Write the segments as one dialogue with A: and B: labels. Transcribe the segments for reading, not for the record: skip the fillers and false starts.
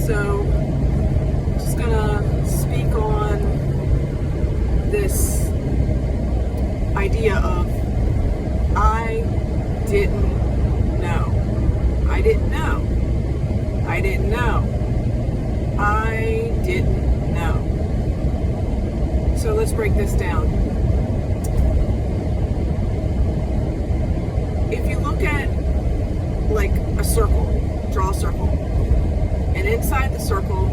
A: So, just gonna speak on this idea of I didn't know. I didn't know. I didn't know. I didn't know. So let's break this down. If you look at like a circle, draw a circle, and inside the circle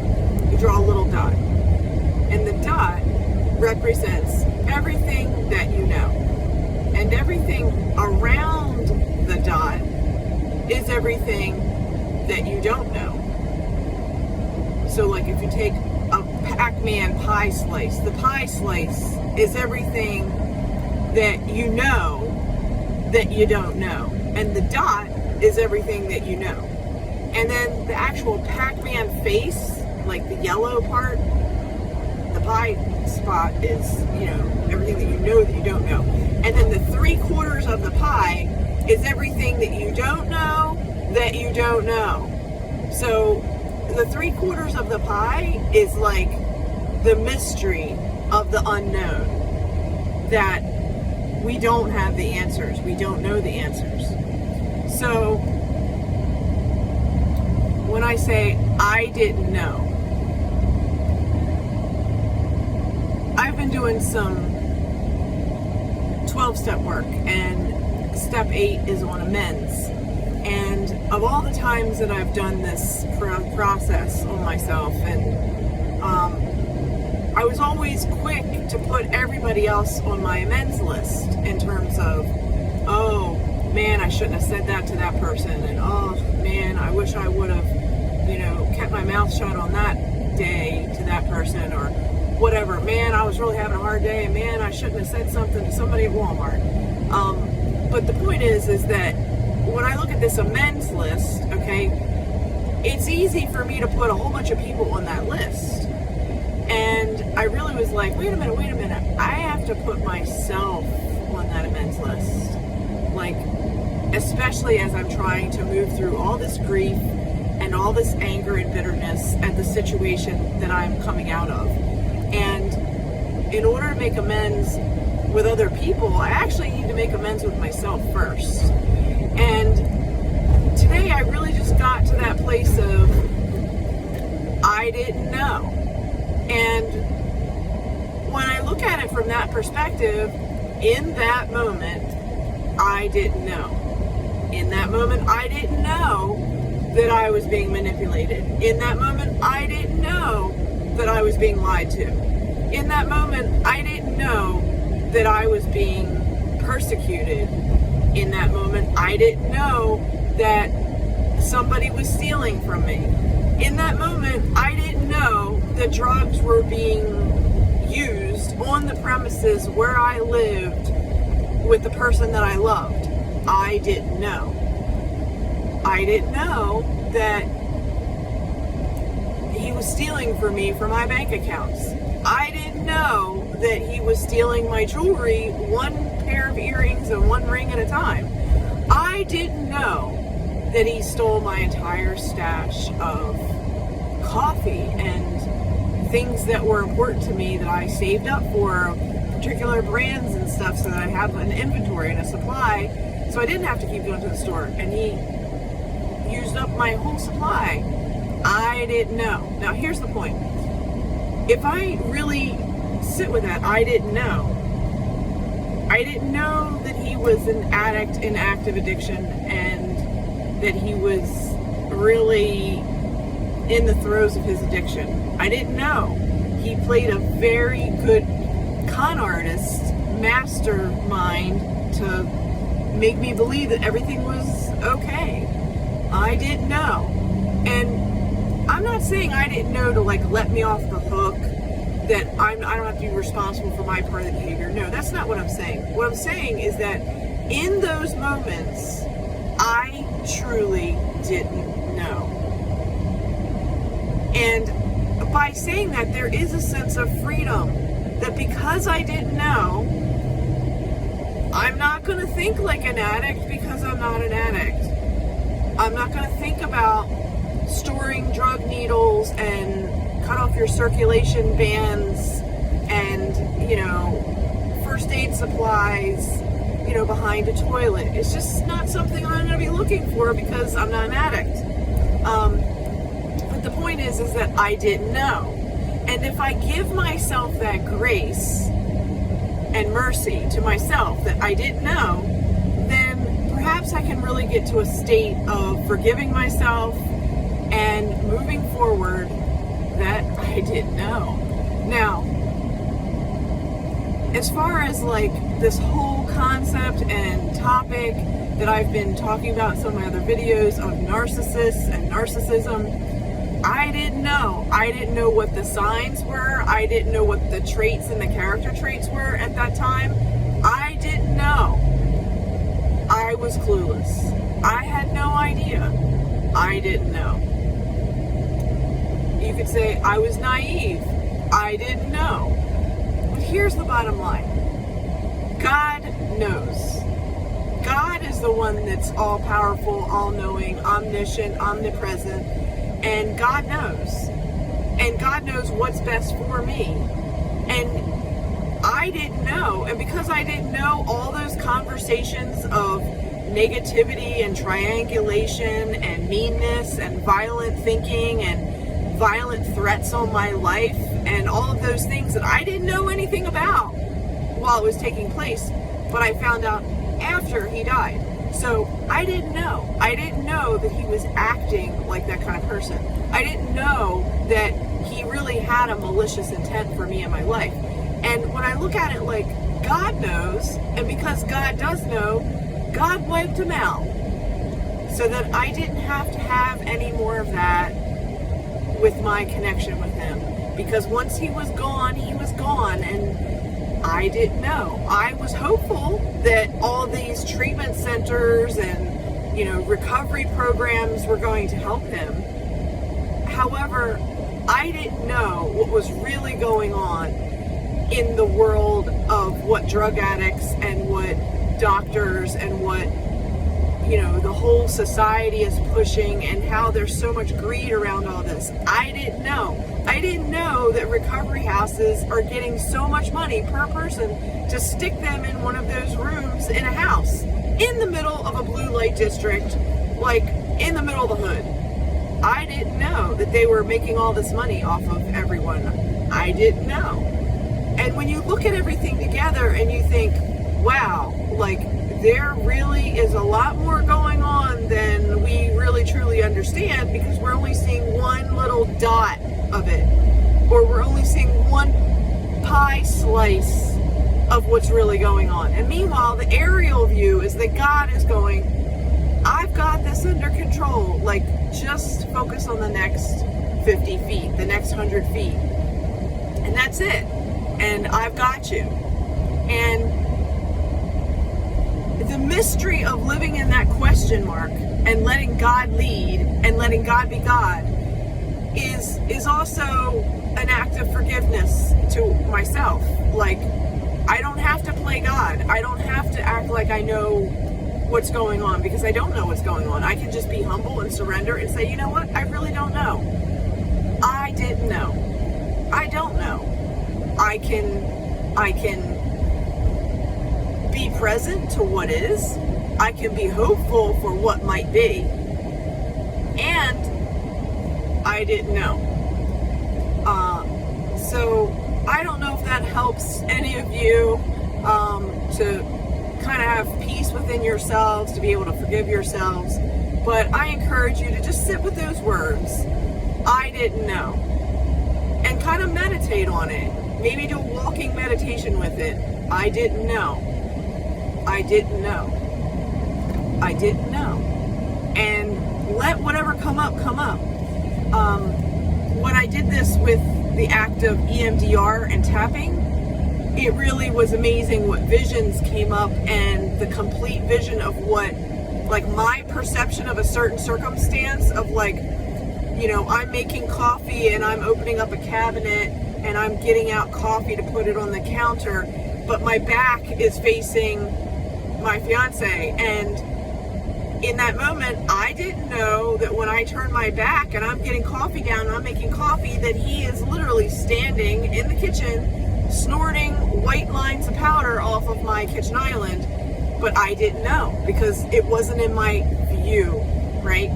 A: you draw a little dot, and the dot represents everything that you know, and everything around the dot is everything that you don't know. So like if you take a Pac-Man pie slice, the pie slice is everything that you know that you don't know, and the dot is everything that you know. And then the actual Pac-Man face, like the yellow part, the pie spot is, everything that you know that you don't know. And then the 3/4 of the pie is everything that you don't know that you don't know. So the 3/4 of the pie is like the mystery of the unknown, that we don't have the answers. We don't know the answers. So when I say I didn't know, I've been doing some 12-step work, and step 8 is on amends. And of all the times that I've done this process on myself, and I was always quick to put everybody else on my amends list in terms of, oh man, I shouldn't have said that to that person, and oh man, I wish I would have, kept my mouth shut on that day to that person, or whatever. Man, I was really having a hard day, and man, I shouldn't have said something to somebody at Walmart. But the point is that when I look at this amends list, okay, it's easy for me to put a whole bunch of people on that list. And I really was like, wait a minute, I have to put myself on that amends list. Like, especially as I'm trying to move through all this grief and all this anger and bitterness at the situation that I'm coming out of. And in order to make amends with other people, I actually need to make amends with myself first. And today I really just got to that place of I didn't know. And when I look at it from that perspective, in that moment, I didn't know. In that moment, I didn't know that I was being manipulated. In that moment, I didn't know that I was being lied to. In that moment, I didn't know that I was being persecuted. In that moment, I didn't know that somebody was stealing from me. In that moment, I didn't know that drugs were being used on the premises where I lived with the person that I loved. I didn't know. I didn't know that he was stealing from me from my bank accounts. I didn't know that he was stealing my jewelry, one pair of earrings and one ring at a time. I didn't know that he stole my entire stash of coffee and things that were important to me that I saved up for, particular brands and stuff, so that I have an inventory and a supply, so I didn't have to keep going to the store. And he used up my whole supply. I didn't know. Now here's the point. If I really sit with that, I didn't know. I didn't know that he was an addict in active addiction, and that he was really in the throes of his addiction. I didn't know. He played a very good con artist, mastermind, to make me believe that everything was okay. I didn't know. And I'm not saying I didn't know to let me off the hook, that I don't have to be responsible for my part of the behavior. No, that's not what I'm saying. What I'm saying is that in those moments, I truly didn't know. And by saying that, there is a sense of freedom, that because I didn't know, I'm not going to think like an addict, because I'm not an addict. I'm not going to think about storing drug needles and cut off your circulation bands and, first aid supplies, behind a toilet. It's just not something I'm going to be looking for because I'm not an addict. But the point is that I didn't know. And if I give myself that grace and mercy to myself that I didn't know, then perhaps I can really get to a state of forgiving myself and moving forward that I didn't know. Now, as far as like this whole concept and topic that I've been talking about in some of my other videos of narcissists and narcissism, I didn't know. I didn't know what the signs were. I didn't know what the traits and the character traits were at that time. I didn't know. I was clueless. I had no idea. I didn't know. You could say I was naive. I didn't know. But here's the bottom line. God knows. God is the one that's all-powerful, all-knowing, omniscient, omnipresent, and God knows. And God knows what's best for me. And I didn't know. And because I didn't know, all those conversations of negativity and triangulation and meanness and violent thinking and violent threats on my life and all of those things that I didn't know anything about while it was taking place, but I found out after he died. So I didn't know. I didn't know that he was acting like that kind of person. I didn't know that he really had a malicious intent for me in my life. And when I look at it like God knows, and because God does know, God wiped him out so that I didn't have to have any more of that with my connection with him. Because once he was gone, and I didn't know. I was hopeful that all these treatment centers and, recovery programs were going to help him. However, I didn't know what was really going on in the world of what drug addicts and what doctors and what, the whole society is pushing and how there's so much greed around all this. I didn't know. I didn't know that recovery houses are getting so much money per person to stick them in one of those rooms in a house in the middle of a blue light district, like in the middle of the hood. I didn't know that they were making all this money off of everyone. I didn't know. And when you look at everything together and you think, wow, like there really is a lot more going on than we really truly understand, because we're only seeing one little dot of it, or we're only seeing one pie slice of what's really going on. And meanwhile, the aerial view is that God is going, I've got this under control. Like, just focus on the next 50 feet, the next 100 feet. And that's it. And I've got you. And the mystery of living in that question mark and letting God lead and letting God be God is also an act of forgiveness to myself. Like, I don't have to play God. I don't have to act like I know what's going on, because I don't know what's going on. I can just be humble and surrender and say, you know what? I really don't know. I didn't know. I don't know. I can be present to what is. I can be hopeful for what might be. And I didn't know. So I don't know if that helps any of you to kind of have peace within yourselves, to be able to forgive yourselves. But I encourage you to just sit with those words, I didn't know, and kind of meditate on it. Maybe do a walking meditation with it. I didn't know. I didn't know. I didn't know. And let whatever come up, come up. When I did this with the act of EMDR and tapping, it really was amazing what visions came up, and the complete vision of what, like, my perception of a certain circumstance of, like, I'm making coffee and I'm opening up a cabinet and I'm getting out coffee to put it on the counter, but my back is facing my fiance, and in that moment, I didn't know that when I turned my back and I'm getting coffee down and I'm making coffee, that he is literally standing in the kitchen snorting white lines of powder off of my kitchen island. But I didn't know because it wasn't in my view, right?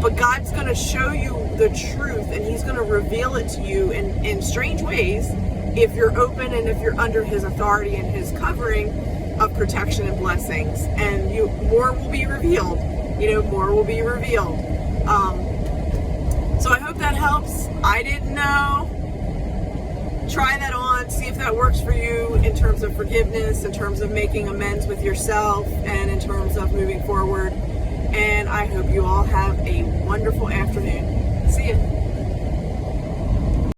A: But God's going to show you the truth, and he's going to reveal it to you in strange ways if you're open and if you're under his authority and his covering of protection and blessings. And more will be revealed. More will be revealed. So I hope that helps. I didn't know. Try that on, see if that works for you in terms of forgiveness, in terms of making amends with yourself, and in terms of moving forward. And I hope you all have a wonderful afternoon. See you.